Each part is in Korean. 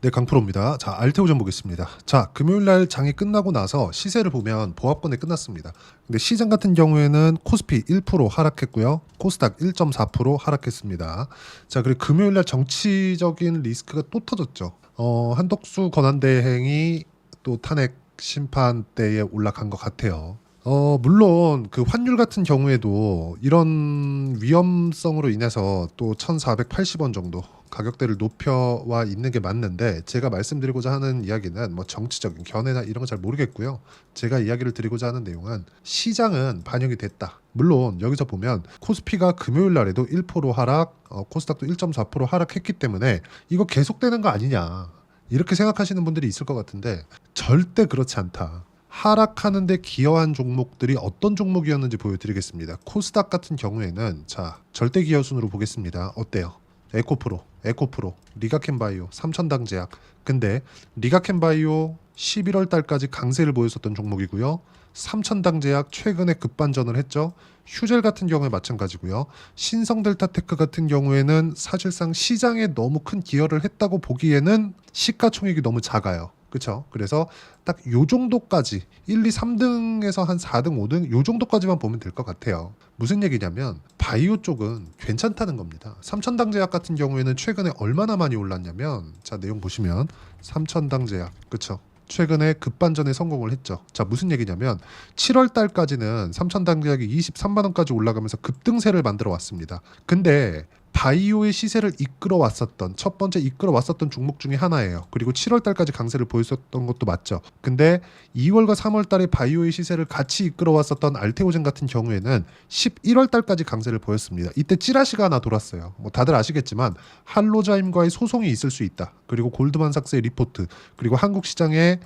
네, 강프로입니다. 자, 알테오전 보겠습니다. 자, 금요일날 장이 끝나고 나서 시세를 보면 보합권에 끝났습니다. 근데 시장 같은 경우에는 코스피 1% 하락했고요. 코스닥 1.4% 하락했습니다. 자, 그리고 금요일날 정치적인 리스크가 또 터졌죠. 한덕수 권한대행이 또 탄핵 심판대에 올라간 것 같아요. 물론 그 환율 같은 경우에도 이런 위험성으로 인해서 또 1,480원 정도 가격대를 높여와 있는 게 맞는데, 제가 말씀드리고자 하는 이야기는 뭐 정치적인 견해나 이런 거 잘 모르겠고요. 제가 이야기를 드리고자 하는 내용은 시장은 반영이 됐다. 물론 여기서 보면 코스피가 금요일 날에도 1% 하락, 코스닥도 1.4% 하락했기 때문에 이거 계속되는 거 아니냐, 이렇게 생각하시는 분들이 있을 것 같은데 절대 그렇지 않다. 하락하는데 기여한 종목들이 어떤 종목이었는지 보여드리겠습니다. 코스닥 같은 경우에는 자, 절대 기여 순으로 보겠습니다. 어때요? 에코프로, 리가켄바이오, 삼천당제약. 근데 리가켄바이오 11월 달까지 강세를 보였었던 종목이고요. 삼천당제약 최근에 급반전을 했죠. 휴젤 같은 경우에 마찬가지고요. 신성델타테크 같은 경우에는 사실상 시장에 너무 큰 기여를 했다고 보기에는 시가총액이 너무 작아요. 그렇죠? 그래서 딱 요 정도까지 1, 2, 3등에서 한 4등, 5등 요 정도까지만 보면 될 것 같아요. 무슨 얘기냐면 바이오 쪽은 괜찮다는 겁니다. 삼천당제약 같은 경우에는 최근에 얼마나 많이 올랐냐면, 자, 내용 보시면 삼천당제약, 그렇죠? 최근에 급반전에 성공을 했죠. 자, 무슨 얘기냐면 7월 달까지는 삼천당제약이 23만 원까지 올라가면서 급등세를 만들어 왔습니다. 근데 바이오의 시세를 첫 번째 이끌어 왔었던 종목 중에 하나예요. 그리고 7월 달까지 강세를 보였었던 것도 맞죠. 근데 2월과 3월 달에 바이오의 시세를 같이 이끌어 왔었던 알테오젠 같은 경우에는 11월 달까지 강세를 보였습니다. 이때 찌라시가 하나 돌았어요. 뭐 다들 아시겠지만 할로자임과의 소송이 있을 수 있다. 그리고 골드만삭스의 리포트, 그리고 한국 시장에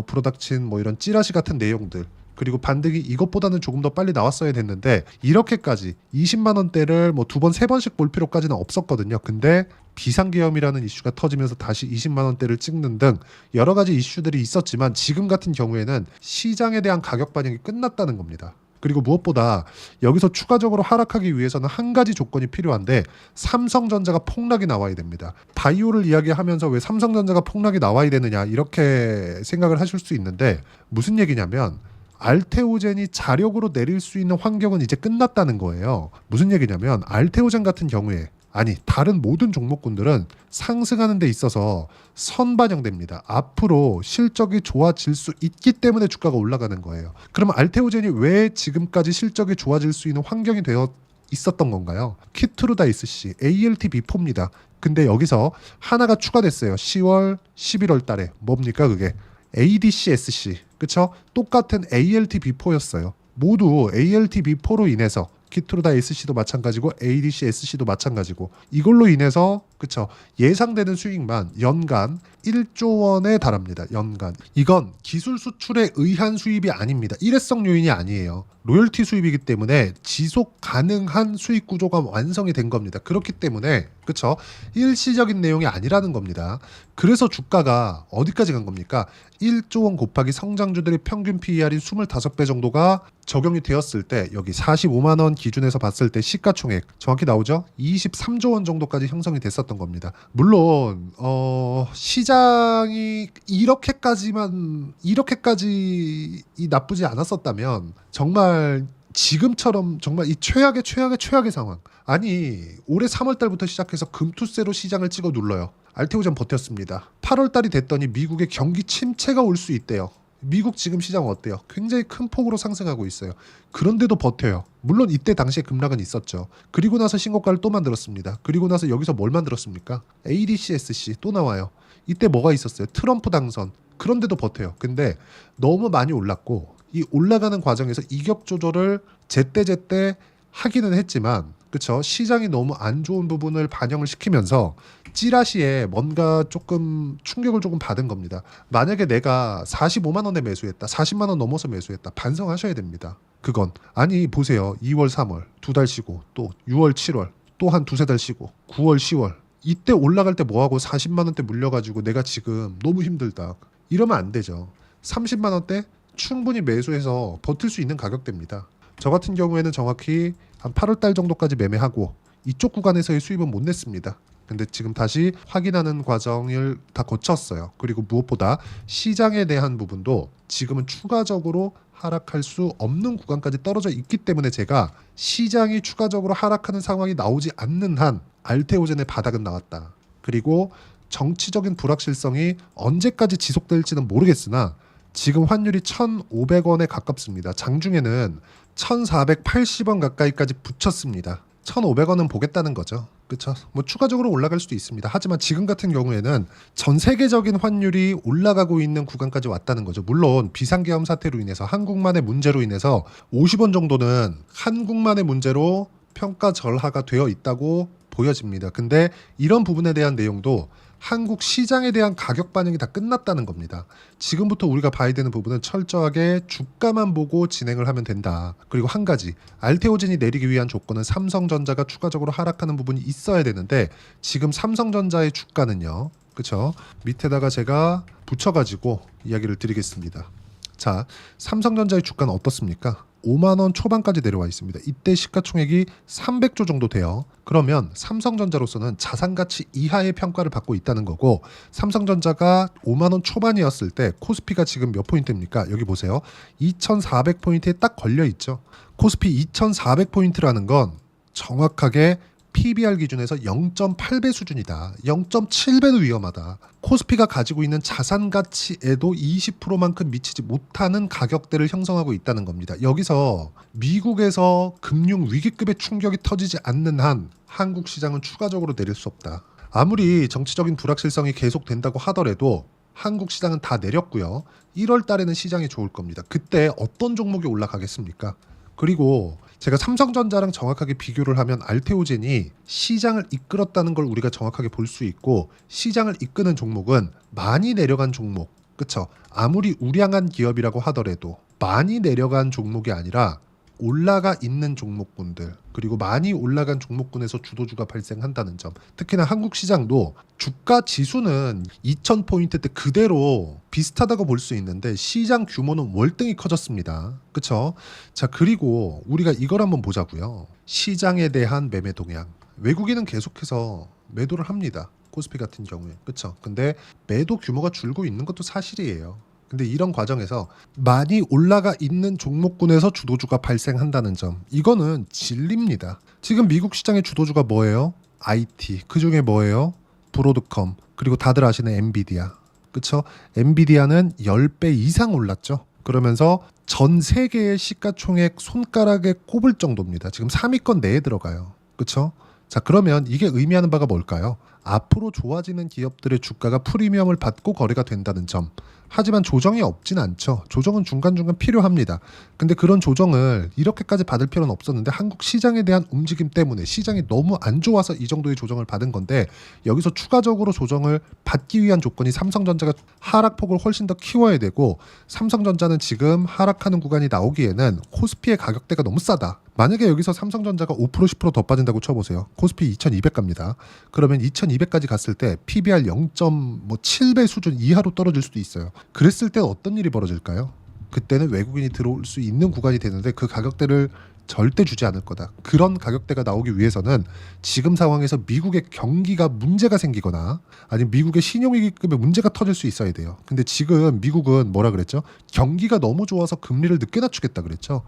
불어닥친 뭐 이런 찌라시 같은 내용들, 그리고 반등이 이것보다는 조금 더 빨리 나왔어야 됐는데 이렇게까지 20만 원대를 뭐 두 번, 세 번씩 볼 필요까지는 없었거든요. 근데 비상계엄이라는 이슈가 터지면서 다시 20만 원대를 찍는 등 여러 가지 이슈들이 있었지만 지금 같은 경우에는 시장에 대한 가격 반영이 끝났다는 겁니다. 그리고 무엇보다 여기서 추가적으로 하락하기 위해서는 한 가지 조건이 필요한데, 삼성전자가 폭락이 나와야 됩니다. 바이오를 이야기하면서 왜 삼성전자가 폭락이 나와야 되느냐, 이렇게 생각을 하실 수 있는데, 무슨 얘기냐면 알테오젠이 자력으로 내릴 수 있는 환경은 이제 끝났다는 거예요. 무슨 얘기냐면 알테오젠 같은 경우에, 아니 다른 모든 종목군들은 상승하는 데 있어서 선반영됩니다. 앞으로 실적이 좋아질 수 있기 때문에 주가가 올라가는 거예요. 그러면 알테오젠이 왜 지금까지 실적이 좋아질 수 있는 환경이 되어 있었던 건가요? 키트루다이스C, ALT-B4입니다. 근데 여기서 하나가 추가됐어요. 10월, 11월 달에. 뭡니까 그게? ADCSC, 그쵸? 똑같은 ALT-B4였어요. 모두 ALT-B4로 인해서 키트루다 SC도 마찬가지고 ADCSC도 마찬가지고, 이걸로 인해서 그쵸, 예상되는 수익만 연간 1조 원에 달합니다. 연간. 이건 기술 수출에 의한 수입이 아닙니다. 일회성 요인이 아니에요. 로열티 수입이기 때문에 지속 가능한 수익 구조가 완성이 된 겁니다. 그렇기 때문에 그쵸, 일시적인 내용이 아니라는 겁니다. 그래서 주가가 어디까지 간 겁니까? 1조 원 곱하기 성장주들의 평균 PER인 25배 정도가 적용이 되었을 때, 여기 45만 원 기준에서 봤을 때 시가총액 정확히 나오죠? 23조 원 정도까지 형성이 됐었던 겁니다. 물론 시장이 이렇게까지 나쁘지 않았었다면 정말 지금처럼 정말 이 최악의 상황, 아니 올해 3월 달부터 시작해서 금투세로 시장을 찍어 눌러요. 알테오젠 버텼습니다. 8월 달이 됐더니 미국의 경기 침체가 올 수 있대요. 미국 지금 시장 어때요? 굉장히 큰 폭으로 상승하고 있어요. 그런데도 버텨요. 물론 이때 당시에 급락은 있었죠. 그리고 나서 신고가를 또 만들었습니다. 그리고 나서 여기서 뭘 만들었습니까? ADCSC 또 나와요. 이때 뭐가 있었어요? 트럼프 당선. 그런데도 버텨요. 근데 너무 많이 올랐고, 이 올라가는 과정에서 이격 조절을 제때제때 하기는 했지만, 그쵸? 시장이 너무 안 좋은 부분을 반영을 시키면서 찌라시에 뭔가 조금 충격을 조금 받은 겁니다. 만약에 내가 45만 원에 매수했다, 40만 원 넘어서 매수했다, 반성하셔야 됩니다. 그건 아니 보세요. 2월, 3월 두 달 쉬고, 또 6월, 7월 또 한 두세 달 쉬고, 9월, 10월 이때 올라갈 때 뭐하고 40만 원대 물려가지고 내가 지금 너무 힘들다, 이러면 안 되죠. 30만 원대 충분히 매수해서 버틸 수 있는 가격대입니다. 저 같은 경우에는 정확히 한 8월 달 정도까지 매매하고 이쪽 구간에서의 수입은 못 냈습니다. 근데 지금 다시 확인하는 과정을 다 거쳤어요. 그리고 무엇보다 시장에 대한 부분도 지금은 추가적으로 하락할 수 없는 구간까지 떨어져 있기 때문에 제가 시장이 추가적으로 하락하는 상황이 나오지 않는 한 알테오젠의 바닥은 나왔다. 그리고 정치적인 불확실성이 언제까지 지속될지는 모르겠으나 지금 환율이 1,500원에 가깝습니다. 장중에는 1,480원 가까이까지 붙였습니다. 1,500원은 보겠다는 거죠. 그렇죠? 뭐 추가적으로 올라갈 수도 있습니다. 하지만 지금 같은 경우에는 전 세계적인 환율이 올라가고 있는 구간까지 왔다는 거죠. 물론 비상계엄 사태로 인해서 한국만의 문제로 인해서 50원 정도는 한국만의 문제로 평가 절하가 되어 있다고 보여집니다. 근데 이런 부분에 대한 내용도 한국 시장에 대한 가격 반영이 다 끝났다는 겁니다. 지금부터 우리가 봐야 되는 부분은 철저하게 주가만 보고 진행을 하면 된다. 그리고 한 가지, 알테오젠이 내리기 위한 조건은 삼성전자가 추가적으로 하락하는 부분이 있어야 되는데 지금 삼성전자의 주가는요. 그렇죠? 밑에다가 제가 붙여가지고 이야기를 드리겠습니다. 자, 삼성전자의 주가는 어떻습니까? 5만 원 초반까지 내려와 있습니다. 이때 시가총액이 300조 정도 돼요. 그러면 삼성전자로서는 자산가치 이하의 평가를 받고 있다는 거고 삼성전자가 5만 원 초반이었을 때 코스피가 지금 몇 포인트입니까? 여기 보세요. 2,400포인트에 딱 걸려 있죠. 코스피 2,400포인트라는 건 정확하게 PBR 기준에서 0.8배 수준이다. 0.7배도 위험하다. 코스피가 가지고 있는 자산 가치에도 20%만큼 미치지 못하는 가격대를 형성하고 있다는 겁니다. 여기서 미국에서 금융 위기급의 충격이 터지지 않는 한 한국 시장은 추가적으로 내릴 수 없다. 아무리 정치적인 불확실성이 계속된다고 하더라도 한국 시장은 다 내렸고요. 1월 달에는 시장이 좋을 겁니다. 그때 어떤 종목이 올라가겠습니까? 그리고 제가 삼성전자랑 정확하게 비교를 하면 알테오젠이 시장을 이끌었다는 걸 우리가 정확하게 볼 수 있고 시장을 이끄는 종목은 많이 내려간 종목, 그쵸? 아무리 우량한 기업이라고 하더라도 많이 내려간 종목이 아니라 올라가 있는 종목군들 그리고 많이 올라간 종목군에서 주도주가 발생한다는 점. 특히나 한국 시장도 주가 지수는 2,000포인트 때 그대로 비슷하다고 볼 수 있는데 시장 규모는 월등히 커졌습니다. 그쵸? 자, 그리고 우리가 이걸 한번 보자고요. 시장에 대한 매매 동향. 외국인은 계속해서 매도를 합니다. 코스피 같은 경우에. 그쵸? 근데 매도 규모가 줄고 있는 것도 사실이에요. 근데 이런 과정에서 많이 올라가 있는 종목군에서 주도주가 발생한다는 점, 이거는 진리입니다. 지금 미국 시장의 주도주가 뭐예요? IT. 그중에 뭐예요? 브로드컴. 그리고 다들 아시는 엔비디아. 그쵸? 엔비디아는 10배 이상 올랐죠. 그러면서 전 세계의 시가총액 손가락에 꼽을 정도입니다. 지금 3위권 내에 들어가요. 그쵸? 자, 그러면 이게 의미하는 바가 뭘까요? 앞으로 좋아지는 기업들의 주가가 프리미엄을 받고 거래가 된다는 점. 하지만 조정이 없진 않죠. 조정은 중간중간 필요합니다. 근데 그런 조정을 이렇게까지 받을 필요는 없었는데 한국 시장에 대한 움직임 때문에 시장이 너무 안 좋아서 이 정도의 조정을 받은 건데 여기서 추가적으로 조정을 받기 위한 조건이 삼성전자가 하락폭을 훨씬 더 키워야 되고 삼성전자는 지금 하락하는 구간이 나오기에는 코스피의 가격대가 너무 싸다. 만약에 여기서 삼성전자가 5% 10%더 빠진다고 쳐보세요. 코스피 2200 갑니다. 그러면 2200까지 갔을 때 PBR 0.7배 수준 이하로 떨어질 수도 있어요. 그랬을 때 어떤 일이 벌어질까요? 그때는 외국인이 들어올 수 있는 구간이 되는데 그 가격대를 절대 주지 않을 거다. 그런 가격대가 나오기 위해서는 지금 상황에서 미국의 경기가 문제가 생기거나 아니면 미국의 신용위기급에 문제가 터질 수 있어야 돼요. 근데 지금 미국은 뭐라 그랬죠? 경기가 너무 좋아서 금리를 늦게 낮추겠다 그랬죠.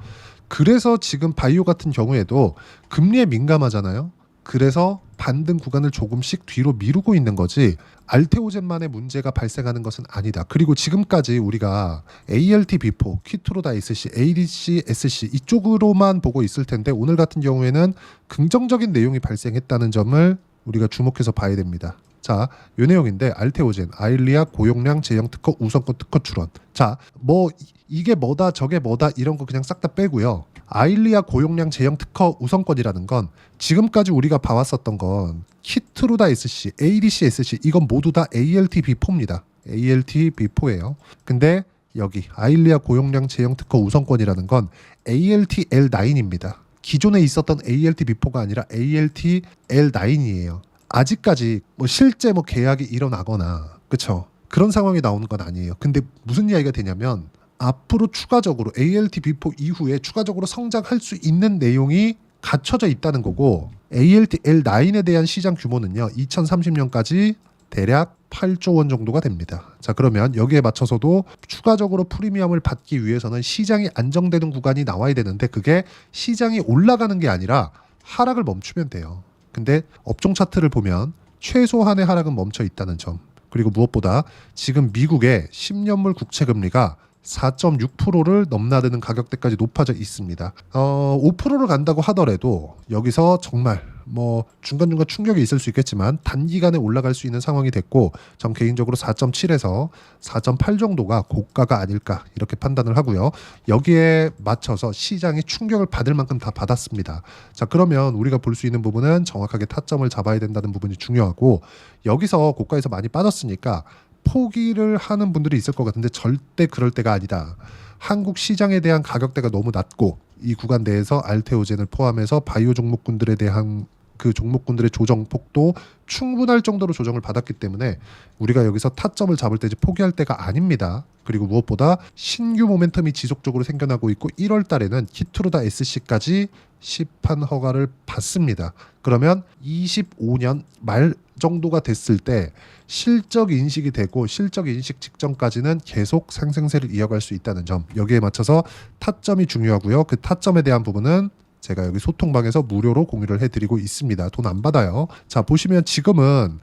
그래서 지금 바이오 같은 경우에도 금리에 민감하잖아요. 그래서 반등 구간을 조금씩 뒤로 미루고 있는 거지 알테오젠만의 문제가 발생하는 것은 아니다. 그리고 지금까지 우리가 ALT 비포, 키트로다이스C, ADC, SC 이쪽으로만 보고 있을 텐데 오늘 같은 경우에는 긍정적인 내용이 발생했다는 점을 우리가 주목해서 봐야 됩니다. 자, 요 내용인데 알테오젠, 아일리아 고용량 제형 특허 우선권 특허 출원. 자, 뭐 이게 뭐다 저게 뭐다 이런 거 그냥 싹 다 빼고요. 아일리아 고용량 제형 특허 우선권이라는 건 지금까지 우리가 봐왔었던 건 키트루다 SC, ADC, SC 이건 모두 다 ALT B4입니다. ALT B4예요. 근데 여기 아일리아 고용량 제형 특허 우선권이라는 건 ALT L9입니다. 기존에 있었던 ALT B4가 아니라 ALT L9이에요. 아직까지 뭐 실제 뭐 계약이 일어나거나 그쵸? 그런 상황이 나오는 건 아니에요. 근데 무슨 이야기가 되냐면 앞으로 추가적으로 ALT B4 이후에 추가적으로 성장할 수 있는 내용이 갖춰져 있다는 거고 ALT L9에 대한 시장 규모는요 2030년까지 대략 8조 원 정도가 됩니다. 자, 그러면 여기에 맞춰서도 추가적으로 프리미엄을 받기 위해서는 시장이 안정되는 구간이 나와야 되는데 그게 시장이 올라가는 게 아니라 하락을 멈추면 돼요. 근데 업종 차트를 보면 최소한의 하락은 멈춰 있다는 점, 그리고 무엇보다 지금 미국의 10년물 국채 금리가 4.6%를 넘나드는 가격대까지 높아져 있습니다. 5%를 간다고 하더라도 여기서 정말 뭐 중간중간 충격이 있을 수 있겠지만 단기간에 올라갈 수 있는 상황이 됐고, 전 개인적으로 4.7에서 4.8 정도가 고가가 아닐까 이렇게 판단을 하고요. 여기에 맞춰서 시장이 충격을 받을 만큼 다 받았습니다. 자, 그러면 우리가 볼 수 있는 부분은 정확하게 타점을 잡아야 된다는 부분이 중요하고, 여기서 고가에서 많이 빠졌으니까 포기를 하는 분들이 있을 것 같은데 절대 그럴 때가 아니다. 한국 시장에 대한 가격대가 너무 낮고 이 구간 내에서 알테오젠을 포함해서 바이오 종목군들에 대한 그 종목군들의 조정 폭도 충분할 정도로 조정을 받았기 때문에 우리가 여기서 타점을 잡을 때지 포기할 때가 아닙니다. 그리고 무엇보다 신규 모멘텀이 지속적으로 생겨나고 있고 1월 달에는 키트루다 SC까지 시판 허가를 받습니다. 그러면 25년 말 정도가 됐을 때 실적 인식이 되고 실적 인식 직전까지는 계속 상승세를 이어갈 수 있다는 점, 여기에 맞춰서 타점이 중요하고요. 그 타점에 대한 부분은 제가 여기 소통방에서 무료로 공유를 해드리고 있습니다. 돈 안 받아요. 자, 보시면 지금은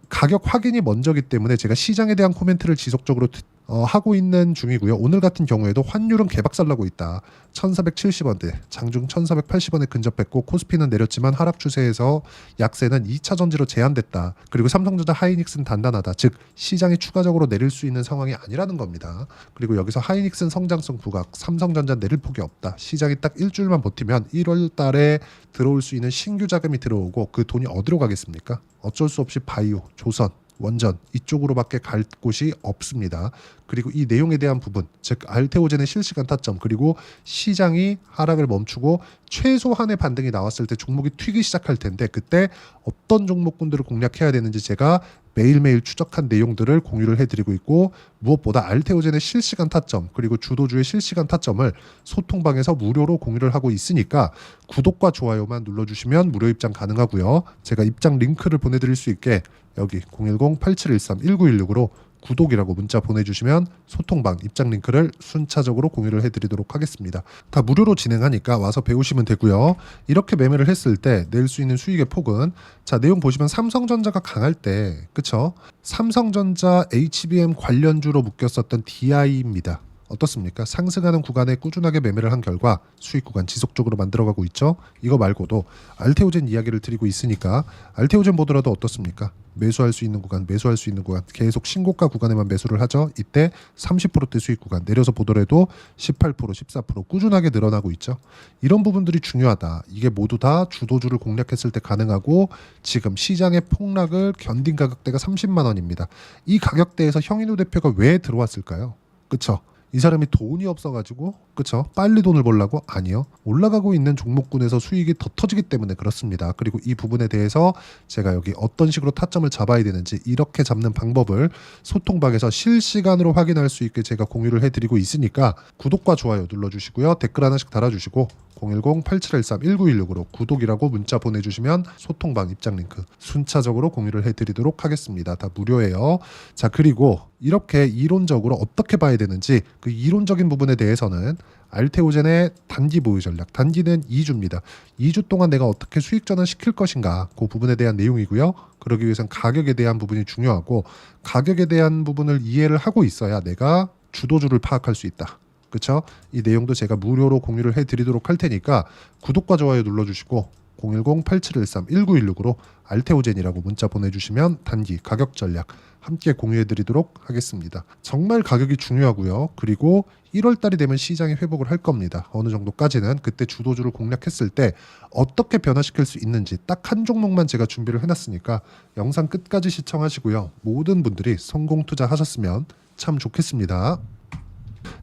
가격 확인이 먼저기 때문에 제가 시장에 대한 코멘트를 지속적으로 하고 있는 중이고요. 오늘 같은 경우에도 환율은 개박살나고 있다. 1470원대, 장중 1480원에 근접했고 코스피는 내렸지만 하락 추세에서 약세는 2차 전지로 제한됐다. 그리고 삼성전자 하이닉스는 단단하다. 즉 시장이 추가적으로 내릴 수 있는 상황이 아니라는 겁니다. 그리고 여기서 하이닉스는 성장성 부각, 삼성전자 내릴 폭이 없다. 시장이 딱 일주일만 버티면 1월 달에 들어올 수 있는 신규 자금이 들어오고 그 돈이 어디로 가겠습니까? 어쩔 수 없이 바이오, 조선, 원전 이쪽으로밖에 갈 곳이 없습니다. 그리고 이 내용에 대한 부분, 즉 알테오젠의 실시간 타점, 그리고 시장이 하락을 멈추고 최소한의 반등이 나왔을 때 종목이 튀기 시작할 텐데 그때 어떤 종목군들을 공략해야 되는지 제가 매일매일 추적한 내용들을 공유를 해드리고 있고, 무엇보다 알테오젠의 실시간 타점 그리고 주도주의 실시간 타점을 소통방에서 무료로 공유를 하고 있으니까 구독과 좋아요만 눌러주시면 무료 입장 가능하고요. 제가 입장 링크를 보내드릴 수 있게 여기 010-8713-1916으로 구독이라고 문자 보내주시면 소통방 입장 링크를 순차적으로 공유를 해드리도록 하겠습니다. 다 무료로 진행하니까 와서 배우시면 되고요. 이렇게 매매를 했을 때 낼 수 있는 수익의 폭은, 자, 내용 보시면 삼성전자가 강할 때, 그쵸? 삼성전자 HBM 관련주로 묶였었던 DI입니다. 어떻습니까? 상승하는 구간에 꾸준하게 매매를 한 결과 수익 구간 지속적으로 만들어가고 있죠. 이거 말고도 알테오젠 이야기를 드리고 있으니까 알테오젠 보더라도 어떻습니까? 매수할 수 있는 구간, 매수할 수 있는 구간, 계속 신고가 구간에만 매수를 하죠. 이때 30%대 수익 구간, 내려서 보더라도 18%, 14% 꾸준하게 늘어나고 있죠. 이런 부분들이 중요하다. 이게 모두 다 주도주를 공략했을 때 가능하고, 지금 시장의 폭락을 견딘 가격대가 30만 원입니다. 이 가격대에서 형인우 대표가 왜 들어왔을까요? 그쵸? 이 사람이 돈이 없어가지고, 그쵸? 빨리 돈을 벌라고? 아니요. 올라가고 있는 종목군에서 수익이 더 터지기 때문에 그렇습니다. 그리고 이 부분에 대해서 제가 여기 어떤 식으로 타점을 잡아야 되는지, 이렇게 잡는 방법을 소통방에서 실시간으로 확인할 수 있게 제가 공유를 해드리고 있으니까 구독과 좋아요 눌러주시고요. 댓글 하나씩 달아주시고 010-8713-1916으로 구독이라고 문자 보내주시면 소통방 입장 링크 순차적으로 공유를 해드리도록 하겠습니다. 다 무료예요. 자, 그리고 이렇게 이론적으로 어떻게 봐야 되는지, 그 이론적인 부분에 대해서는 알테오젠의 단기 보유 전략, 단기는 2주입니다. 2주 동안 내가 어떻게 수익 전환 시킬 것인가, 그 부분에 대한 내용이고요. 그러기 위해서는 가격에 대한 부분이 중요하고, 가격에 대한 부분을 이해를 하고 있어야 내가 주도주를 파악할 수 있다. 그쵸? 이 내용도 제가 무료로 공유를 해드리도록 할 테니까 구독과 좋아요 눌러주시고 010-8713-1916으로 알테오젠이라고 문자 보내주시면 단기 가격 전략 함께 공유해드리도록 하겠습니다. 정말 가격이 중요하고요. 그리고 1월달이 되면 시장이 회복을 할 겁니다. 어느 정도까지는 그때 주도주를 공략했을 때 어떻게 변화시킬 수 있는지 딱 한 종목만 제가 준비를 해놨으니까 영상 끝까지 시청하시고요. 모든 분들이 성공 투자하셨으면 참 좋겠습니다.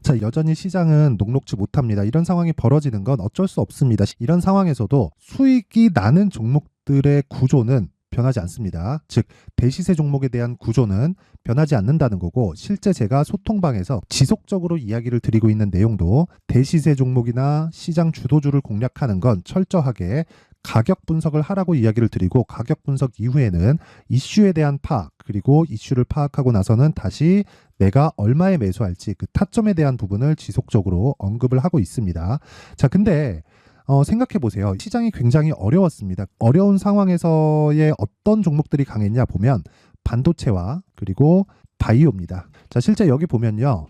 자, 여전히 시장은 녹록지 못합니다. 이런 상황이 벌어지는 건 어쩔 수 없습니다. 이런 상황에서도 수익이 나는 종목들의 구조는 변하지 않습니다. 즉 대시세 종목에 대한 구조는 변하지 않는다는 거고, 실제 제가 소통방에서 지속적으로 이야기를 드리고 있는 내용도 대시세 종목이나 시장 주도주를 공략하는 건 철저하게 가격 분석을 하라고 이야기를 드리고, 가격 분석 이후에는 이슈에 대한 파악, 그리고 이슈를 파악하고 나서는 다시 내가 얼마에 매수할지 그 타점에 대한 부분을 지속적으로 언급을 하고 있습니다. 자, 근데 생각해 보세요. 시장이 굉장히 어려웠습니다. 어려운 상황에서의 어떤 종목들이 강했냐 보면 반도체와 그리고 바이오입니다. 자, 실제 여기 보면요.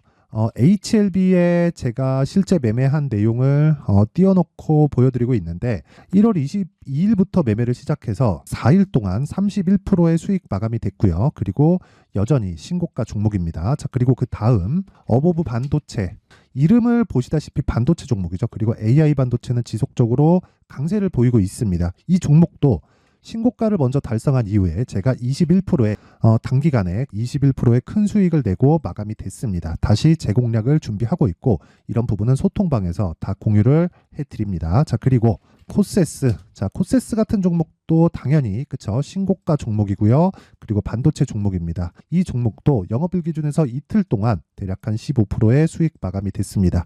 HLB에 제가 실제 매매한 내용을 띄워놓고 보여드리고 있는데, 1월 22일부터 매매를 시작해서 4일 동안 31%의 수익 마감이 됐고요. 그리고 여전히 신고가 종목입니다. 자, 그리고 그 다음 어보브 반도체, 이름을 보시다시피 반도체 종목이죠. 그리고 AI 반도체는 지속적으로 강세를 보이고 있습니다. 이 종목도 신고가를 먼저 달성한 이후에 제가 21%의 단기간에 21%의 큰 수익을 내고 마감이 됐습니다. 다시 재공략을 준비하고 있고, 이런 부분은 소통방에서 다 공유를 해드립니다. 자, 그리고 코세스. 자, 코세스 같은 종목도 당연히 그쵸, 신고가 종목이고요. 그리고 반도체 종목입니다. 이 종목도 영업일 기준에서 이틀 동안 대략 한 15%의 수익 마감이 됐습니다.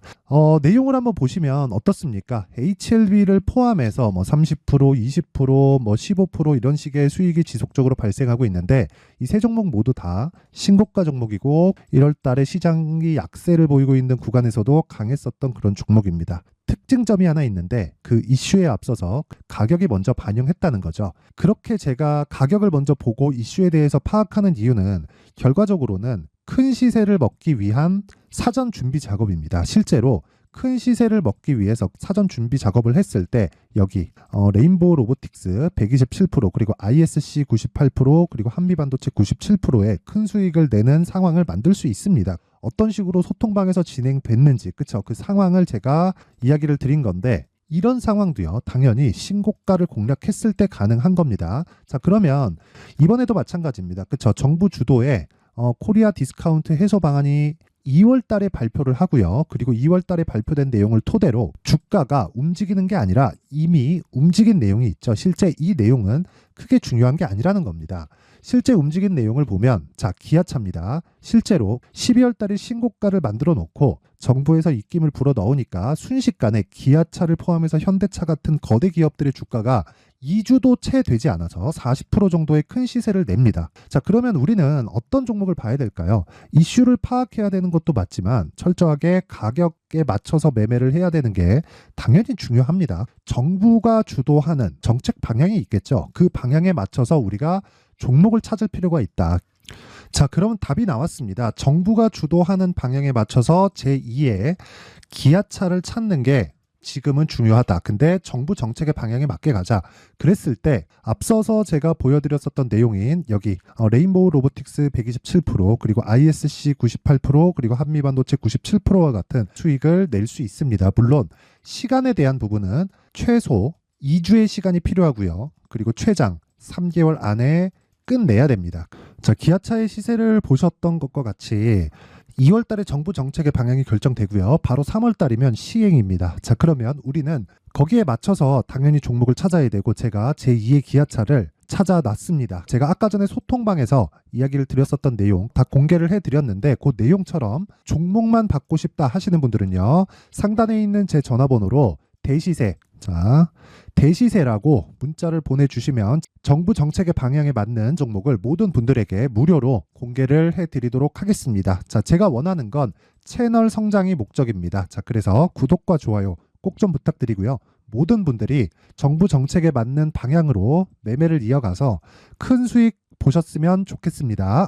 내용을 한번 보시면 어떻습니까? HLB를 포함해서 뭐 30%, 20%, 뭐 15% 이런 식의 수익이 지속적으로 발생하고 있는데, 이 세 종목 모두 다 신고가 종목이고 1월 달에 시장이 약세를 보이고 있는 구간에서도 강했었던 그런 종목입니다. 특징점이 하나 있는데, 그 이슈에 앞서서 가격이 먼저 반영했다는 거죠. 그렇게 제가 가격을 먼저 보고 이슈에 대해서 파악하는 이유는 결과적으로는 큰 시세를 먹기 위한 사전 준비 작업입니다. 실제로 큰 시세를 먹기 위해서 사전 준비 작업을 했을 때 여기 레인보우 로보틱스 127%, 그리고 ISC 98%, 그리고 한미반도체 97%의 큰 수익을 내는 상황을 만들 수 있습니다. 어떤 식으로 소통방에서 진행됐는지, 그쵸? 그 상황을 제가 이야기를 드린 건데, 이런 상황도요, 당연히 신고가를 공략했을 때 가능한 겁니다. 자, 그러면 이번에도 마찬가지입니다. 그쵸? 정부 주도의 코리아 디스카운트 해소 방안이 2월 달에 발표를 하고요. 그리고 2월 달에 발표된 내용을 토대로 주가가 움직이는 게 아니라 이미 움직인 내용이 있죠. 실제 이 내용은 크게 중요한 게 아니라는 겁니다. 실제 움직인 내용을 보면, 자, 기아차입니다. 실제로 12월 달에 신고가를 만들어 놓고 정부에서 입김을 불어 넣으니까 순식간에 기아차를 포함해서 현대차 같은 거대 기업들의 주가가 2주도 채 되지 않아서 40% 정도의 큰 시세를 냅니다. 자, 그러면 우리는 어떤 종목을 봐야 될까요? 이슈를 파악해야 되는 것도 맞지만 철저하게 가격에 맞춰서 매매를 해야 되는 게 당연히 중요합니다. 정부가 주도하는 정책 방향이 있겠죠. 그 방향에 맞춰서 우리가 종목을 찾을 필요가 있다. 자, 그러면 답이 나왔습니다. 정부가 주도하는 방향에 맞춰서 제2의 기아차를 찾는 게 지금은 중요하다. 근데 정부 정책의 방향에 맞게 가자. 그랬을 때 앞서서 제가 보여드렸었던 내용인 여기 레인보우 로보틱스 127%, 그리고 ISC 98%, 그리고 한미반도체 97%와 같은 수익을 낼 수 있습니다. 물론 시간에 대한 부분은 최소 2주의 시간이 필요하고요. 그리고 최장 3개월 안에 끝내야 됩니다. 자, 기아차의 시세를 보셨던 것과 같이 2월 달에 정부 정책의 방향이 결정되고요. 바로 3월 달이면 시행입니다. 자, 그러면 우리는 거기에 맞춰서 당연히 종목을 찾아야 되고, 제가 제2의 기아차를 찾아놨습니다. 제가 아까 전에 소통방에서 이야기를 드렸었던 내용 다 공개를 해드렸는데, 그 내용처럼 종목만 받고 싶다 하시는 분들은요, 상단에 있는 제 전화번호로 대시세, 자, 대시세라고 문자를 보내주시면 정부 정책의 방향에 맞는 종목을 모든 분들에게 무료로 공개를 해드리도록 하겠습니다. 자, 제가 원하는 건 채널 성장이 목적입니다. 자, 그래서 구독과 좋아요 꼭 좀 부탁드리고요. 모든 분들이 정부 정책에 맞는 방향으로 매매를 이어가서 큰 수익 보셨으면 좋겠습니다.